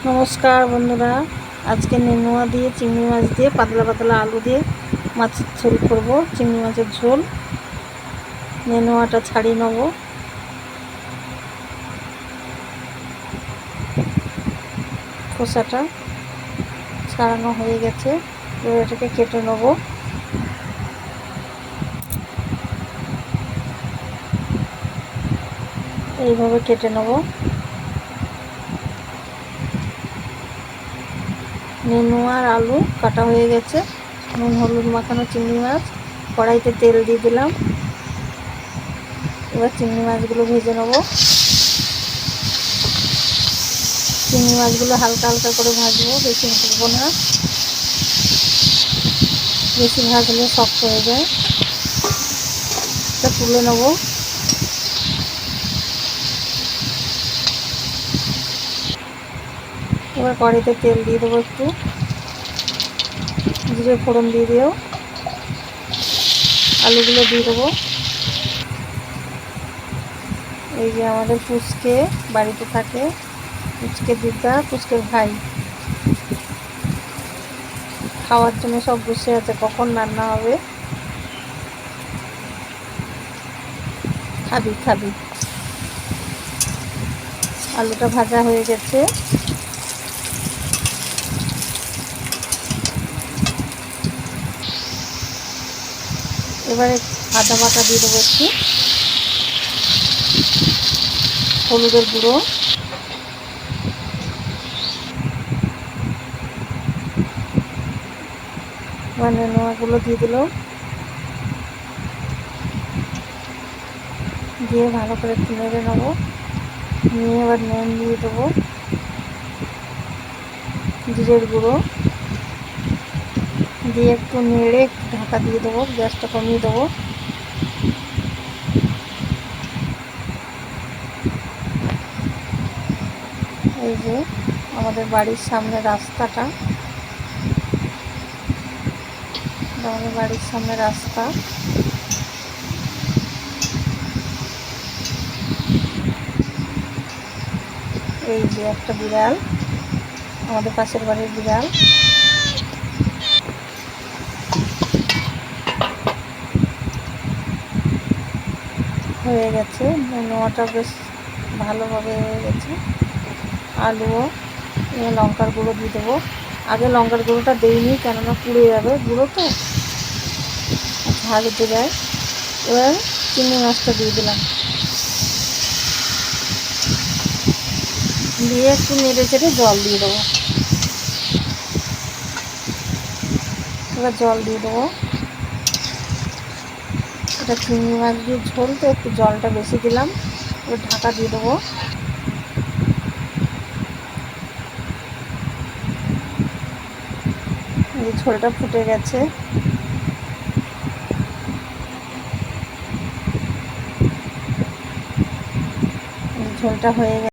নমস্কার বন্ধুরা, আজকে নেনুয়া দিয়ে চিংড়ি মাছ দিয়ে পাতলা পাতলা আলু দিয়ে মাছের ঝোল করব। চিংড়ি মাছের ঝোল। নেনুয়াটা ছাড়িয়ে নেব। খোসাটা ছাড়ানো হয়ে গেছে, এবার এটাকে কেটে নেব। এইভাবে কেটে নেব। নেনুয়া আর আলু কাটা হয়ে গেছে। নুন হলুদ মাখানো চিংড়ি মাছ, কড়াইতে তেল দিয়ে দিলাম। এবার চিংড়ি মাছগুলো ভেজে নেব। চিংড়ি মাছগুলো হালকা হালকা করে ভাজবো, বেশি ভাজবো না। বেশি ভাজলে শক্ত হয়ে যায়। এটা তুলে নেব। এবার কড়াইতে তেল দিয়ে দেবো, একটু জিরে ফোড়ন দিয়ে দিও। আলুগুলো দিয়ে দেবো। এই যে আমাদের পুচকে বাড়িতে থাকে, পুচকে দিদা, পুচকের ভাই, খাওয়ার জন্য সব বসে আছে, কখন রান্না হবে। খাবি খাবি। আলুটা ভাজা হয়ে গেছে। এবারে আদা বাটা দিয়ে দেবো, একটু হলুদের গুঁড়ো, মানে নোয়াগুলো দিয়ে দিল। দিয়ে ভালো করে একটু নেড়ে নেবো। নিয়ে এবার নুন দিয়ে দেবো, জিরের গুঁড়ো দিয়ে একটু নেড়ে একটু ঢাকা দিয়ে দেবো। গ্যাসটা কমিয়ে দেবো। এই যে আমাদের বাড়ির সামনে রাস্তাটা, আমাদের বাড়ির সামনে রাস্তা। এই যে একটা বিড়াল, আমাদের পাশের বাড়ির বিড়াল। হয়ে গেছে, নোয়াটা বেশ ভালোভাবে হয়ে গেছে। আলুও লঙ্কার গুঁড়ো দিয়ে দেবো। আগে লঙ্কার গুঁড়োটা দিইনি, কেননা পুড়ে যাবে, গুঁড়ো তো ঝাল উঠে যায়। এবার চিংড়ি মাছটা দিয়ে দিলাম, দিয়ে একটু নেড়ে চেড়ে জল দিয়ে দেবো। এবার জল দিয়ে দেবো। এটা চিংড়ি মাছ দিয়ে ঝোল তো একটু জলটা বেশি দিলাম। এবার ঢাকা দিয়ে দেবো। এই ঝোলটা ফুটে গেছে। ঝোলটা হয়ে গেছে।